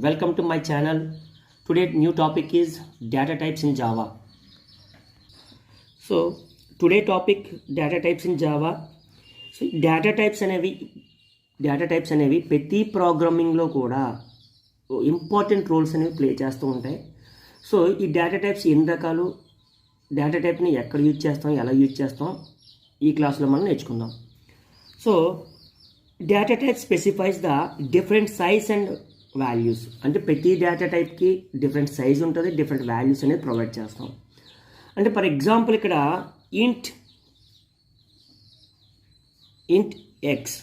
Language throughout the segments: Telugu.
Welcome to my channel. Today new topic is data types in Java. So today topic data types in Java. So data types అనేవి ప్రతి ప్రోగ్రామింగ్లో కూడా ఇంపార్టెంట్ రోల్స్ అనేవి ప్లే చేస్తూ ఉంటాయి. సో ఈ డేటా టైప్స్ ఎన్ని రకాలు, డేటా టైప్ని ఎక్కడ యూజ్ చేస్తాం, ఎలా యూజ్ చేస్తాం, ఈ క్లాస్లో మనం నేర్చుకుందాం. So data type specifies the different size and values. అంటే ప్రతి డేటా టైప్కి డిఫరెంట్ సైజ్ ఉంటుంది, డిఫరెంట్ వాల్యూస్ అనేది ప్రొవైడ్ చేస్తాం. అంటే ఫర్ ఎగ్జాంపుల్ ఇక్కడ ఇంట్ X.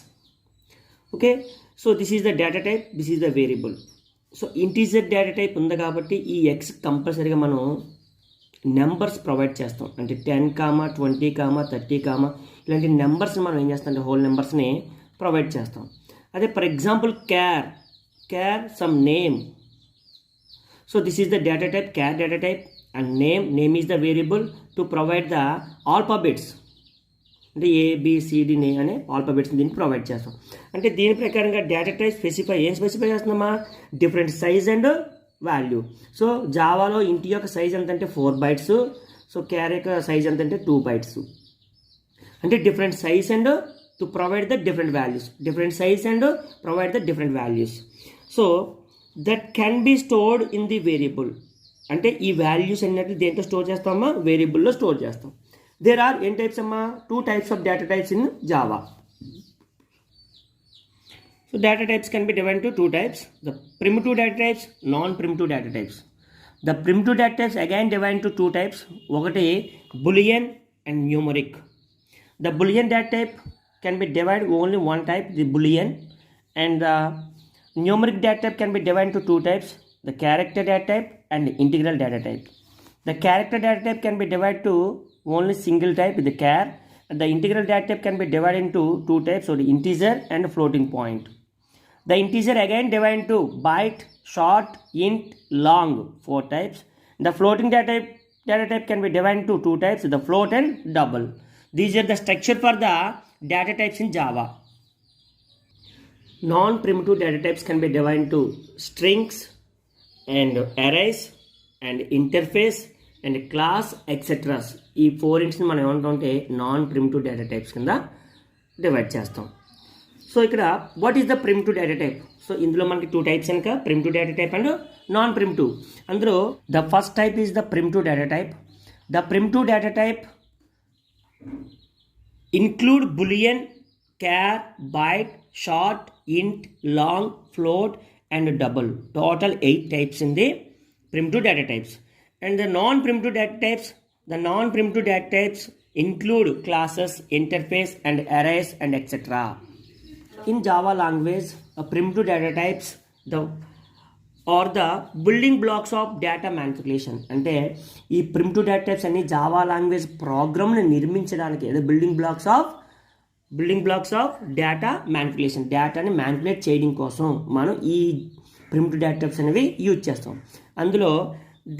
Okay, so this is the data type, this is the variable. So integer data type ఉంది కాబట్టి ఈ ఎక్స్ కంపల్సరీగా మనం నెంబర్స్ ప్రొవైడ్ చేస్తాం. అంటే 10, 20, 30 ఇలాంటి నెంబర్స్ని మనం ఏం చేస్తాం అంటే హోల్ నెంబర్స్ని ప్రొవైడ్ చేస్తాం. అదే for example char some name. So this is the data type, char data type, and name is the variable to provide the alphabets. అంటే ABCD అనే ఆల్ఫాబెట్స్ని దీన్ని ప్రొవైడ్ చేస్తాం. అంటే దీని ప్రకారంగా డేటా టైప్ ఏం స్పెసిఫై చేస్తున్నామా, different size and value. So జావాలో ఇంటి యొక్క సైజ్ ఎంత అంటే 4 bytes, సో క్యార్ యొక్క సైజ్ ఎంత అంటే 2 bytes. అంటే different size and to provide the different values, different size and provide the different values. So that can be stored in the variable. అంటే ఈ వాల్యూస్ అన్నట్టు దేంట్లో స్టోర్ చేస్తామా, వేరియబుల్లో స్టోర్ చేస్తాం. దేర్ ఆర్ ఎన్ టైప్స్ అమ్మా, 2 types of data types in Java. So data types can be divided into 2 types: the primitive data types, non-primitive data types. The primitive data types again divided into 2 types. ఒకటి Boolean and numeric. The Boolean data type can be divided only one type, the Boolean, and the numeric data type can be divided into 2 types: the character data type and the integral data type. The character data type can be divided to only single type, the char, and the integral data type can be divided into 2 types, so the integer and floating point. The integer again divided into byte, short, int, long, 4 types. The floating data type can be divided into 2 types, the float and double. These are the structure for the data types in Java. Non-primitive data types can be divided into strings and arrays and interface and class etc. ఈ 4 ఇంట్స్ని మనం ఏమంటామంటే నాన్ ప్రిమిటివ్ డేటా టైప్స్ కింద డివైడ్ చేస్తాం. సో ఇక్కడ what is the primitive data type? So ఇందులో మనకి 2 types కనుక primitive data type and non primitive. అందులో the first type is the primitive data type. The primitive data type include boolean, char, byte, short, int, long, float and double. Total 8 types in the primitive data types. And the non-primitive data types include classes, interface and arrays and etc. In Java language, primitive data types are the building blocks of data manipulation. అంటే ఈ ప్రిమిటివ్ డేటా టైప్స్ అన్ని జావా లాంగ్వేజ్ ప్రోగ్రామ్ని నిర్మించడానికి building blocks of data manipulation, డేటాని మ్యానిపులేట్ చేయడం కోసం మనం ఈ ప్రిమిటివ్ డేటా టైప్స్ అనేవి యూజ్ చేస్తాం. అందులో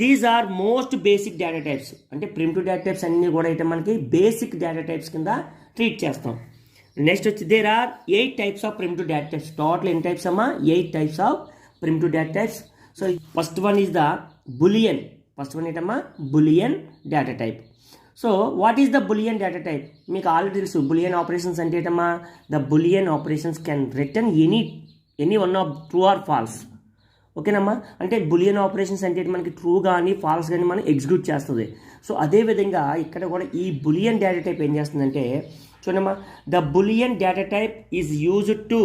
these are most basic data types. అంటే ప్రిమిటివ్ డేటా టైప్స్ అన్ని కూడా అయితే మనకి బేసిక్ డేటా టైప్స్ కింద ట్రీట్ చేస్తాం. నెక్స్ట్ వచ్చి there are 8 types of primitive data types. Total ఎన్ని టైప్స్ అమ్మా, 8 types ఆఫ్ primitive data types. So first one is the Boolean. First one ఏంటమ్మా, Boolean data type. So what is the Boolean data type? మీకు ఆల్రెడీ తెలుసు Boolean operations అంటే ఏంటమ్మా, the Boolean operations can return any one of true or false. ఓకేనమ్మా, అంటే బులియన్ ఆపరేషన్స్ అంటే మనకి ట్రూ కానీ ఫాల్స్ కానీ మనం ఎగ్జిక్యూట్ చేస్తుంది. సో అదేవిధంగా ఇక్కడ కూడా ఈ బులియన్ డేటా టైప్ ఏం చేస్తుందంటే చూడమ్మా, the boolean data type is used to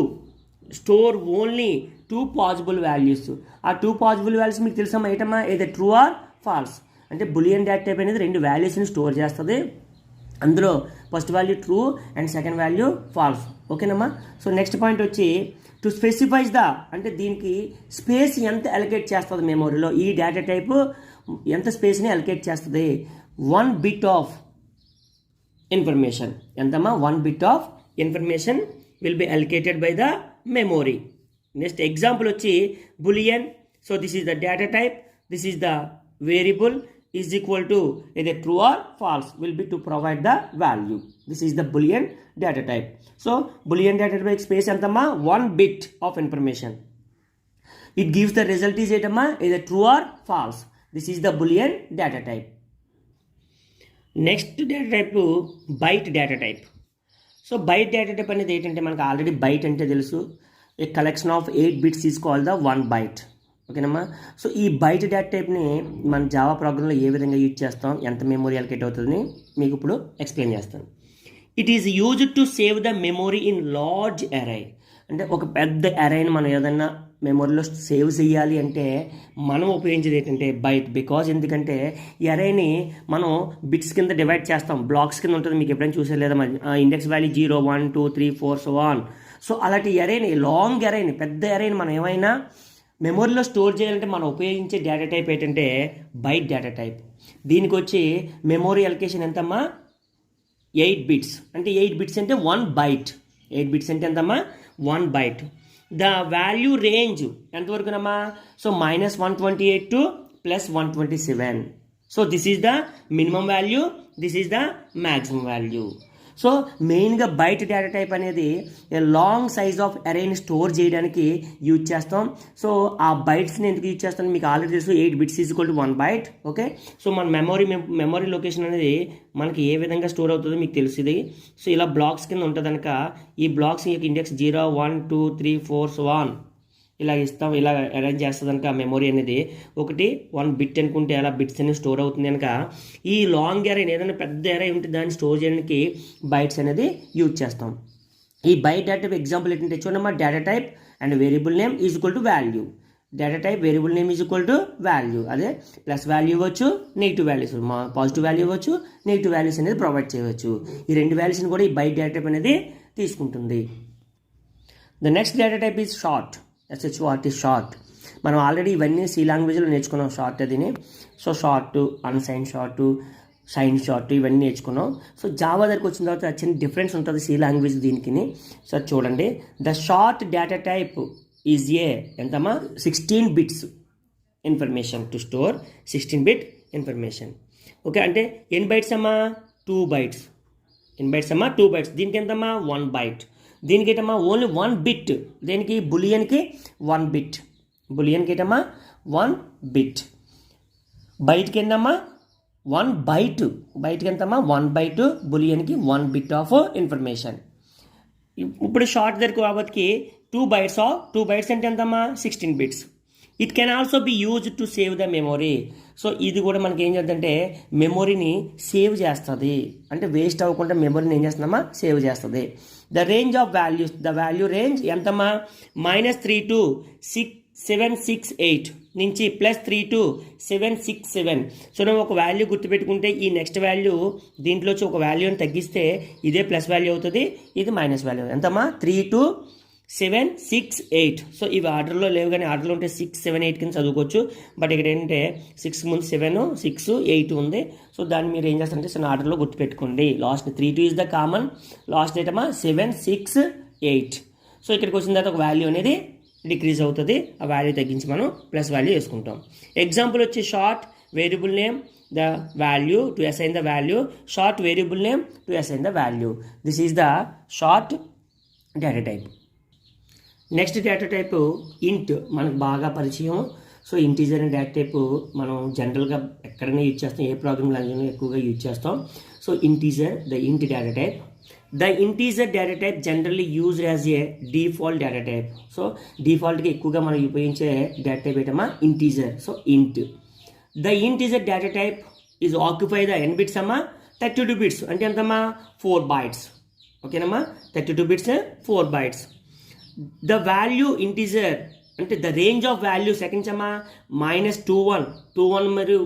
store only 2 possible values. ఆ 2 possible values మీకు తెలుసమ్మా ఏంటమ్మా, ఏదో ట్రూ ఆర్ ఫాల్స్. అంటే బులియన్ డేటా టైప్ అనేది 2 వాల్యూస్ని స్టోర్ చేస్తుంది. అందులో first value true and second value false. ఓకేనమ్మా. సో నెక్స్ట్ పాయింట్ వచ్చి టు స్పెసిఫైస్ ద, అంటే దీనికి స్పేస్ ఎంత అలొకేట్ చేస్తుంది మెమొరీలో, ఈ డేటా టైప్ ఎంత స్పేస్ని అలొకేట్ చేస్తుంది. 1 bit ఆఫ్ ఇన్ఫర్మేషన్. ఎంతమ్మా, 1 bit of information will be allocated by the memory. Next example వచ్చి boolean. So this is the data type, this is the variable is equal to either true or false will be to provide the value. This is the Boolean data type. So Boolean data type space antama 1 bit of information. It gives the result is either true or false. This is the Boolean data type. Next data type byte data type. So byte data type అనేది ఏంటంటే మనకు ఆల్రెడీ బైట్ అంటే తెలుసు. A collection of 8 bits is called the 1 byte. ఓకేనమ్మా. సో ఈ బైట్ డేటా టైప్ని మన జావా ప్రోగ్రాంలో ఏ విధంగా యూజ్ చేస్తాం, ఎంత మెమొరీ అలొకేట్ అవుతుందని మీకు ఇప్పుడు ఎక్స్ప్లెయిన్ చేస్తాను. It is used to save the memory in large అరే. అంటే ఒక పెద్ద అరేని మనం ఏదైనా మెమొరీలో సేవ్ చేయాలి అంటే మనం ఉపయోగించేది ఏంటంటే బైట్. బికాజ్ ఎందుకంటే ఈ అరేని మనం బిట్స్ కింద డివైడ్ చేస్తాం, బ్లాక్స్ కింద ఉంటుంది. మీకు ఎప్పుడైనా చూసే లేదా మరి index value 0 1 2 3 4 so on. So అలాంటి అరేని, లాంగ్ అరేని, పెద్ద అరేని మనం ఏమైనా మెమొరీలో స్టోర్ చేయాలంటే మనం ఉపయోగించే డేటా టైప్ ఏంటంటే బైట్ డేటా టైప్. దీనికి వచ్చి మెమొరీ అలొకేషన్ ఎంతమ్మా 8 బిట్స్. అంటే 8 బిట్స్ అంటే 1 బైట్. 8 బిట్స్ అంటే ఎంతమ్మా 1 బైట్. ద వాల్యూ రేంజ్ ఎంతవరకునమ్మా? So -128 to +127. So this is the minimum value, this is the maximum value. So మెయిన్గా బైట్ డేటా టైప్ అనేది లాంగ్ సైజ్ ఆఫ్ అరేని స్టోర్ చేయడానికి యూజ్ చేస్తాం. సో ఆ బైట్స్ని ఎందుకు యూజ్ చేస్తాం మీకు ఆల్రెడీ తెలుసు. 8 bits is equal to 1 byte. Okay. So మన మెమొరీ లొకేషన్ అనేది మనకి ఏ విధంగా స్టోర్ అవుతుందో మీకు తెలుస్తుంది. సో ఇలా బ్లాక్స్ కింద ఉంటుంది కనుక ఈ బ్లాక్స్ యొక్క ఇండెక్స్ 0 1 2 3 4 సో ఆన్ ఇలా ఇస్తాం. ఇలా అరేంజ్ చేస్తుంది కనుక మెమొరీ అనేది 1 బిట్ అనుకుంటే అలా బిట్స్ అనేది స్టోర్ అవుతుంది కనుక ఈ లాంగ్ అరే ఏదైనా పెద్ద అరే ఉంటే దాన్ని స్టోర్ చేయడానికి బైట్స్ అనేది యూజ్ చేస్తాం. ఈ బైట్ డేటా టైప్ ఎగ్జాంపుల్ ఏంటంటే చూడమ్మా, data type and variable name is equal to value. Data type variable name is equal to value. అదే ప్లస్ వాల్యూ ఇవ్వచ్చు, నెగిటివ్ వాల్యూస్, పాజిటివ్ వాల్యూ ఇవ్వచ్చు, నెగిటివ్ వాల్యూస్ అనేది ప్రొవైడ్ చేయవచ్చు. ఈ రెండు వాల్యూస్ని కూడా ఈ బైట్ డేటా టైప్ అనేది తీసుకుంటుంది. The next data type is short. SHORT is short. మనం ఆల్రెడీ ఇవన్నీ సి లాంగ్వేజ్లో నేర్చుకున్నాం షార్ట్ అదిని. So short, unsigned short, signed short ఇవన్నీ నేర్చుకున్నాం. సో జావా దగ్గరికి వచ్చిన తర్వాత చిన్న డిఫరెన్స్ ఉంటుంది సి లాంగ్వేజ్ దీనికి. సో చూడండి, the short data type is ఎంతమ్మా 16 bits information to store 16 bit information. Okay. అంటే ఎన్ని బైట్స్ అమ్మా 2 బైట్స్. ఎన్ని బైట్స్ అమ్మా 2 బైట్స్. దీనికి ఎంతమ్మా 1 బైట్. దీనికి ఏంటమ్మా ఓన్లీ 1 బిట్. దేనికి బులియన్కి 1 బిట్. బులియన్కి ఏంటమ్మా 1 బిట్. బైట్కి ఏంటమ్మా 1 బైట్. బైట్కి ఎంతమ్మా 1 బైట్. బులియన్కి 1 bit of information. ఇప్పుడు షార్ట్ దగ్గర కాబట్టి 2 బైట్స్ ఆఫ్ 2 బైట్స్ అంటే ఎంతమ్మా 16 bits. It can also be use to save the memory. So ఇది కూడా మనకి ఏం చేద్దంటే మెమొరీని సేవ్ చేస్తుంది. అంటే వేస్ట్ అవ్వకుండా మెమొరీని ఏం చేస్తుందమ్మా సేవ్ చేస్తుంది. The range of values, the value range ఎంతమ్మా -3 to 768 నుంచి +3 to 767. సో మనం ఒక వాల్యూ గుర్తుపెట్టుకుంటే ఈ నెక్స్ట్ వాల్యూ దీంట్లో వచ్చి ఒక వాల్యూని తగ్గిస్తే ఇదే ప్లస్ వాల్యూ అవుతుంది, ఇది మైనస్ వాల్యూ. ఎంతమ్మా 3 to 768. సో ఇవి ఆర్డర్లో లేవు కానీ ఆర్డర్లో ఉంటే 6 7 8 కింద చదువుకోవచ్చు. బట్ ఇక్కడ ఏంటంటే 6 ముందు 7 6 8 ఉంది. సో దాన్ని మీరు ఏం చేస్తారంటే సో ఆర్డర్లో గుర్తుపెట్టుకోండి. Last 3 2 is the common. Last ఏంటమ్మా 7 6 8. సో ఇక్కడికి వచ్చిన తర్వాత ఒక వాల్యూ అనేది డిక్రీజ్ అవుతుంది. ఆ వాల్యూ తగ్గించి మనం ప్లస్ వాల్యూ వేసుకుంటాం. ఎగ్జాంపుల్ వచ్చి short variable name the value to assign the value. Short variable name to assign the value. This is the short data type. Next data type ఇంట్ మనకు బాగా పరిచయం. సో ఇంటీజర్ అనే డేటా టైప్ మనం జనరల్గా ఎక్కడైనా యూజ్ చేస్తాం, ఏ ప్రోగ్రామ్ లాంగ్వేజ్లో ఎక్కువగా యూజ్ చేస్తాం. So integer the int data type. The integer data type generally used as a default data type. So డిఫాల్ట్గా ఎక్కువగా మనం ఉపయోగించే డేటా టైప్ ఏంటమ్మా integer. So int. The integer data type is occupy the N bits అమ్మా 32 బిట్స్. అంటే ఎంతమ్మా 4 బైట్స్. ఓకేనమ్మా 32 bits 4 bytes. The value integer అంటే the range of value seconds అమ్మా -21 మరియు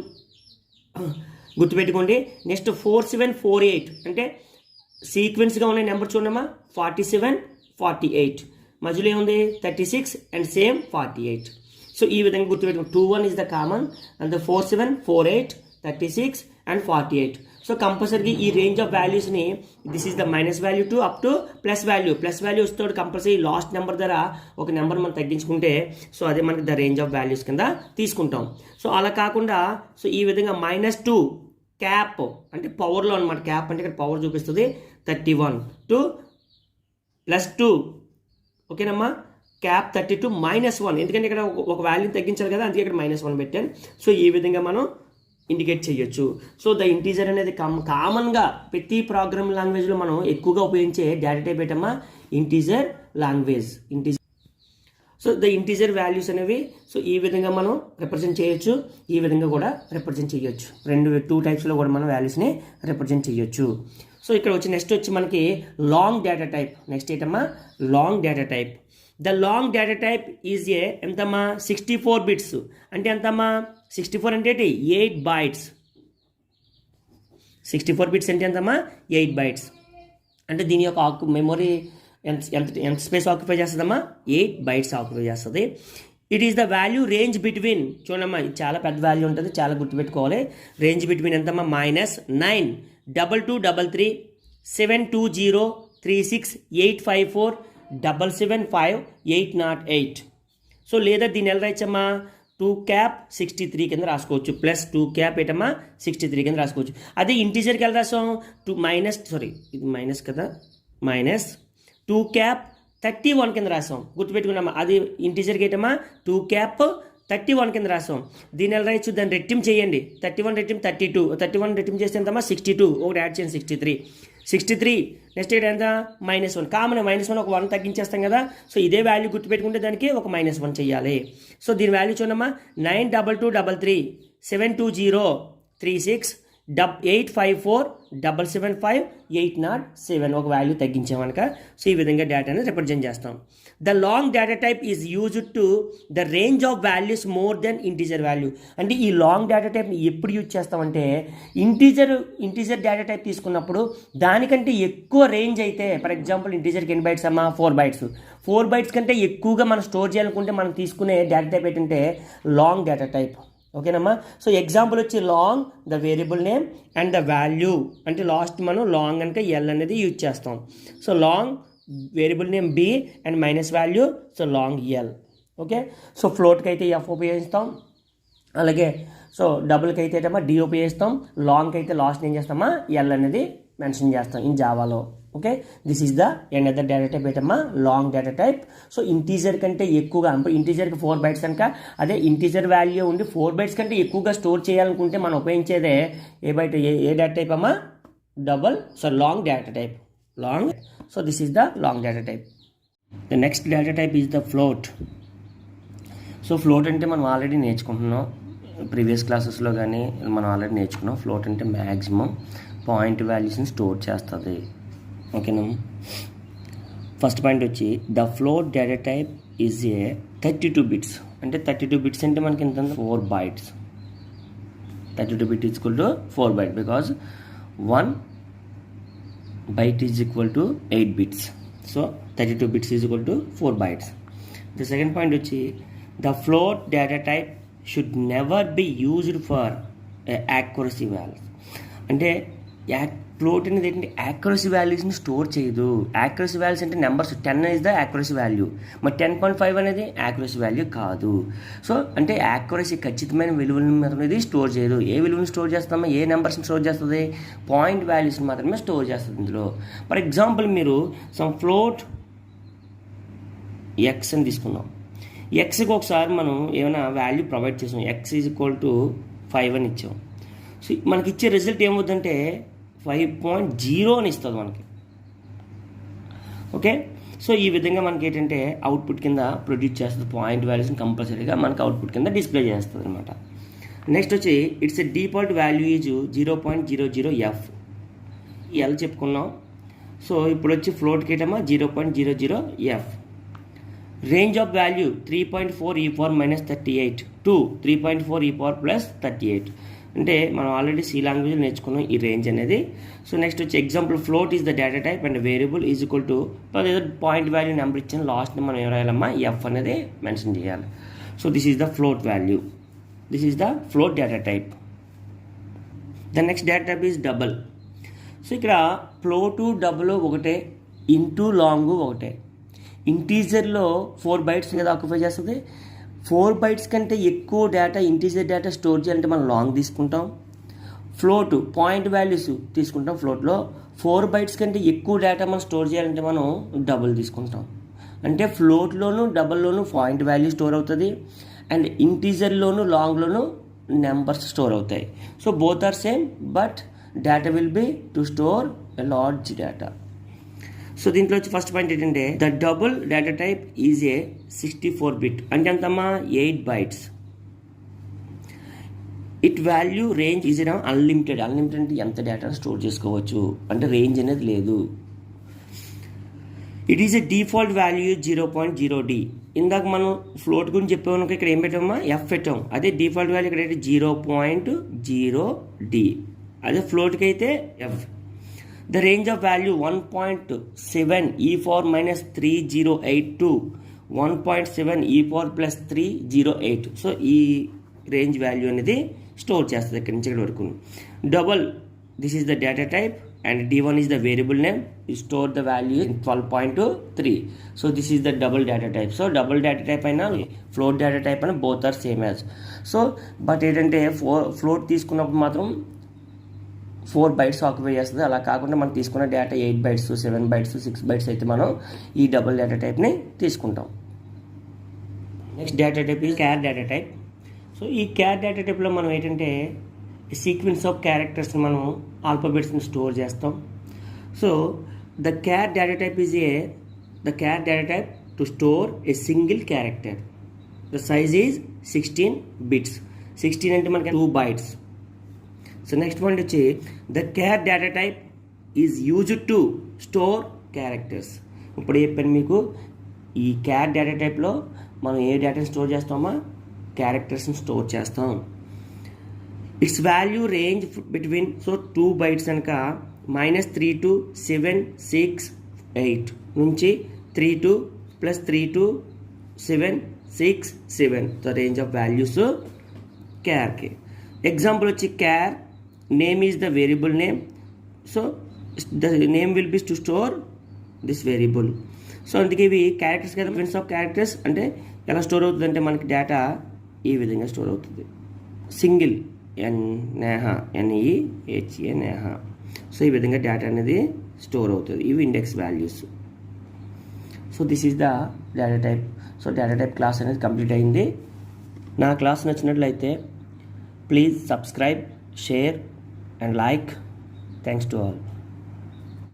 గుర్తుపెట్టుకోండి. నెక్స్ట్ 4748 అంటే సీక్వెన్స్గా ఉన్న నెంబర్ చూడమ్మా 47 48. మధ్యలో ఏముంది 36 అండ్ సేమ్ 48. సో ఈ విధంగా గుర్తుపెట్టుకోండి. 21 is the common and 47 48 36 and 48. So compulsory ఈ రేంజ్ ఆఫ్ వాల్యూస్ని this is the minus value to up to plus value. Plus value వస్తే కంపల్సరీ లాస్ట్ నెంబర్ ధర ఒక నెంబర్ మనం తగ్గించుకుంటే సో అదే మనకి ద రేంజ్ ఆఫ్ వాల్యూస్ కింద తీసుకుంటాం. సో అలా కాకుండా సో ఈ విధంగా -2 క్యాప్ అంటే పవర్లో అనమాట. క్యాప్ అంటే ఇక్కడ పవర్ చూపిస్తుంది 31 టు +2. ఓకేనమ్మా క్యాప్ 32 -1, ఎందుకంటే ఇక్కడ ఒక వాల్యూ తగ్గించాలి కదా, అందుకే ఇక్కడ -1 పెట్టాను. సో ఈ విధంగా మనం ఇండికేట్ చేయొచ్చు. సో ద ఇంటీజర్ అనేది కామన్గా ప్రతి ప్రోగ్రామింగ్ లాంగ్వేజ్లో మనం ఎక్కువగా ఉపయోగించే డేటా టైప్ ఏంటమ్మా integer language. So the integer values అనేవి సో ఈ విధంగా మనం రిప్రజెంట్ చేయొచ్చు, ఈ విధంగా కూడా రిప్రజెంట్ చేయొచ్చు. 2 టైప్స్లో కూడా మనం వాల్యూస్ని రిప్రజెంట్ చేయొచ్చు. సో ఇక్కడ నెక్స్ట్ వచ్చి మనకి లాంగ్ డేటా టైప్. నెక్స్ట్ ఏంటమ్మా long data type. The long data type is ఎంతమ్మా 64 బిట్స్. అంటే ఎంతమ్మా 64 అంటే 8 bytes. 64 బిట్స్ అంటే ఎంతమ్మా 8 bytes. అంటే దీని యొక్క మెమొరీ ఎంత స్పేస్ ఆక్యుపై చేస్తుందమ్మా 8 bytes ఆక్యుపై చేస్తుంది. It is the value range between, చూడమ్మా ఇది చాలా పెద్ద వాల్యూ ఉంటుంది, చాలా గుర్తుపెట్టుకోవాలి. రేంజ్ బిట్వీన్ ఎంతమ్మా -9 2233 720 36 854 775 808. సో లేదా దీన్ని ఎలా రాయచ్చమ్మా 2 cap 63 కింద రాసుకోవచ్చు, ప్లస్ 2 cap ఏంటమ్మా 63 కింద రాసుకోవచ్చు. అదే ఇంటీజర్కి ఎలా రాసాం ఇది మైనస్ కదా, -2 cap 31 కింద రాసాం. గుర్తుపెట్టుకున్నామా, అది ఇంటీజర్కి ఏంటమ్మా 2 cap 31 కింద రాసాం. దీన్ని ఎలా రాయొచ్చు, దాన్ని రెట్టింపు చేయండి. 31 రెట్టింపు 32, 31 రెట్టింపు చేస్తే ఎంతమ్మా 62, ఒకటి యాడ్ చేయండి 63. నెక్స్ట్ ఎంత -1, కామన్ -1 ఒక 1 తగ్గించేస్తాం కదా. సో ఇదే వాల్యూ గుర్తుపెట్టుకుంటే దానికి ఒక -1 చేయాలి. సో దీని వాల్యూ చూడమ్మా 92233 720 36 854 775 807, ఒక వాల్యూ తగ్గించామనక. సో ఈ విధంగా డేటాని రిప్రజెంట్ చేస్తాం. The long data type is used to the range of values more than integer value. అంటే ఈ లాంగ్ డేటా టైప్ని ఎప్పుడు యూజ్ చేస్తామంటే ఇంటీజర్ డేటా టైప్ తీసుకున్నప్పుడు దానికంటే ఎక్కువ రేంజ్ అయితే, ఫర్ ఎగ్జాంపుల్ ఇంటీజర్కి ఎన్ని బైట్స్ అమ్మా 4 bytes. 4 bytes కంటే ఎక్కువగా మనం స్టోర్ చేయాలనుకుంటే మనం తీసుకునే డేటా టైప్ ఏంటంటే లాంగ్ డేటా టైప్. ఓకేనమ్మా. సో ఎగ్జాంపుల్ వచ్చి long the variable name and the value, అంటే లాస్ట్ మనం లాంగ్ అంటే ఎల్ అనేది యూజ్ చేస్తాం. So long variable name B and minus value, so long L. Okay. So ఫ్లోట్కి అయితే ఎఫ్ ఉపయోగిస్తాం, అలాగే సో డబుల్కి అయితే ఏమో డి ఉపయోగిస్తాం, లాంగ్కి అయితే లాస్ట్ ఏం చేస్తామా ఎల్ అనేది మెన్షన్ చేస్తాం ఇన్ జావాలో. Okay, this is the another data type ఏంటమ్మా long data type. So integer కంటే ఎక్కువగా, ఇంటీజర్కి 4 bytes కనుక అదే ఇంటీజర్ వాల్యూ ఉండి 4 bytes కంటే ఎక్కువగా స్టోర్ చేయాలనుకుంటే మనం ఉపయోగించేదే ఏ డేటా టైప్ అమ్మా long data type, long. So this is the long data type. The next data type is the float. So float అంటే మనం ఆల్రెడీ నేర్చుకుంటున్నాం, ప్రీవియస్ క్లాసెస్లో కానీ మనం ఆల్రెడీ నేర్చుకున్నాం. ఫ్లోట్ అంటే మ్యాక్సిమం పాయింట్ వాల్యూస్ని స్టోర్ చేస్తుంది. ఓకేనా. ఫస్ట్ పాయింట్ వచ్చి the float data type is 32 bits. అంటే 32 bits అంటే మనకి ఎంత 4 bytes. 32 bit is equal to 4 bytes because 1 byte is equal to 8 bits. So 32 bits is equal to 4 bytes. The second point వచ్చి the float data type should never be used for accuracy values. అంటే ఫ్లోట్ అనేది ఏంటంటే యాక్యురసీ వాల్యూస్ని స్టోర్ చేయదు. యాక్యురసీ వాల్యూస్ అంటే numbers 10 is the accuracy value, మరి 10.5 అనేది యాక్యురసీ వాల్యూ కాదు. సో అంటే యాక్యురసీ ఖచ్చితమైన విలువలను మాత్రమే స్టోర్ చేయదు. ఏ విలువను స్టోర్ చేస్తామో, ఏ నెంబర్స్ని స్టోర్ చేస్తుంది, పాయింట్ వాల్యూస్ని మాత్రమే స్టోర్ చేస్తుంది ఇందులో. ఫర్ ఎగ్జాంపుల్ మీరు సమ్ ఫ్లోట్ ఎక్స్ అని తీసుకుందాం. ఎక్స్కి ఒకసారి మనం ఏమైనా వాల్యూ ప్రొవైడ్ చేసాం, ఎక్స్ ఈజ్ ఈక్వల్ టు 5 అని ఇచ్చాం. సో మనకి ఇచ్చే రిజల్ట్ ఏమవుతుందంటే 5.0 అని ఇస్తుంది మనకి. ఓకే. సో ఈ విధంగా మనకి ఏంటంటే అవుట్పుట్ కింద ప్రొడ్యూస్ చేస్తుంది, పాయింట్ వాల్యూస్ని కంపల్సరీగా మనకి అవుట్పుట్ కింద డిస్ప్లే చేస్తుంది అనమాట. నెక్స్ట్ వచ్చి it's a default value is 0.00f. L చెప్పుకున్నాం. సో ఇప్పుడు వచ్చి ఫ్లోట్కి ఏటమ్మా 0.00f. Range of value 3.4 e power minus 38 to 3.4 e power plus 38. అంటే మనం ఆల్రెడీ సి లాంగ్వేజ్ నేర్చుకున్నాం ఈ రేంజ్ అనేది. సో నెక్స్ట్ వచ్చి example float is the data type and variable is equal to ఏదో పాయింట్ వాల్యూ నెంబర్ ఇచ్చిన లాస్ట్ని మనం ఏం రాయాలమ్మా ఎఫ్ అనేది మెన్షన్ చేయాలి. So this is the float value, this is the float data type. The next data type is double. So ఇక్కడ ఫ్లోటు డబుల్ ఒకటే, ఇంటూ లాంగ్ ఒకటే. ఇంటీజర్లో 4 bytes కదా ఆక్యుపై చేస్తుంది. 4 bytes కంటే ఎక్కువ డేటా ఇంటీజర్ డేటా స్టోర్ చేయాలంటే మనం లాంగ్ తీసుకుంటాం. ఫ్లోట్ పాయింట్ వాల్యూస్ తీసుకుంటాం. ఫ్లోట్లో 4 bytes కంటే ఎక్కువ డేటా మనం స్టోర్ చేయాలంటే మనం డబుల్ తీసుకుంటాం. అంటే ఫ్లోట్లోను డబల్లోను పాయింట్ వాల్యూ స్టోర్ అవుతుంది అండ్ ఇంటీజర్లోను లాంగ్లోను నెంబర్స్ స్టోర్ అవుతాయి. So both are same but data will be to store a large data. So దీంట్లో వచ్చి ఫస్ట్ పాయింట్ ఏంటంటే the double data type is a 64 bit అంటే ఎంతమ్మా 8 bytes. It value range is unlimited. Unlimited అంటే ఎంత డేటా స్టోర్ చేసుకోవచ్చు అంటే రేంజ్ అనేది లేదు. It is a default value 0.0d. ఇందాక మనం ఫ్లోట్ గురించి చెప్పాము, ఇక్కడ ఏం పెట్టామా ఎఫ్ పెట్టాం. అదే డిఫాల్ట్ వాల్యూ ఇక్కడ 0.0d. అదే ఫ్లోట్కి అయితే F. The range of value 1.7 e power minus 308 to 1.7 e power plus 308. So ఈ రేంజ్ వాల్యూ అనేది స్టోర్ చేస్తుంది ఇక్కడి నుంచి ఇక్కడ వరకు. Double this is the data type and d1 is the variable name. You store the value in 12.3. So this is the double data type. So double data type అయినా float data type అయినా both are same as. So but ఏంటంటే ఫ్లోట్ తీసుకున్నప్పుడు మాత్రం 4 bytes ఆక్యుపై చేస్తుంది. అలా కాకుండా మనం తీసుకున్న డేటా 8 bytes 7 bytes 6 bytes అయితే మనం ఈ డబుల్ డేటా టైప్ని తీసుకుంటాం. నెక్స్ట్ డేటా టైప్ ఈ క్యార్ డేటా టైప్. సో ఈ క్యార్ డేటా టైప్లో మనం ఏంటంటే సీక్వెన్స్ ఆఫ్ క్యారెక్టర్స్ని మనం ఆల్ఫాబెట్స్ని స్టోర్ చేస్తాం. So the క్యార్ data type is the క్యార్ data type to store a single character. The size is 16 bits. 16 అంటే మనకి 2 bytes. సో నెక్స్ట్ పాయింట్ వచ్చి the క్యార్ data type is used to store characters. ఇప్పుడు చెప్పాను మీకు ఈ క్యార్ డేటా టైప్లో మనం ఏ డేటాని స్టోర్ చేస్తామా క్యారెక్టర్స్ని స్టోర్ చేస్తాం. It's value range between 2 bytes కనుక -3 to 7 6 8 నుంచి 3 to +3 to 7 6 7 the range of values క్యార్కి. ఎగ్జాంపుల్ వచ్చి char name is the variable name. So the name will be to store this variable. So అందుకే ఇవి క్యారెక్టర్స్ కదా ఫ్రెండ్స్ ఆఫ్ క్యారెక్టర్స్ అంటే ఎలా స్టోర్ అవుతుంది అంటే మనకి డేటా ఈ విధంగా స్టోర్ అవుతుంది. Single NEHA Neha. సో ఈ విధంగా డేటా అనేది స్టోర్ అవుతుంది. ఇవి index values. So this is the data type. So data type class అనేది కంప్లీట్ అయింది. నా క్లాస్ నచ్చినట్లయితే please subscribe, share and like. Thanks to all.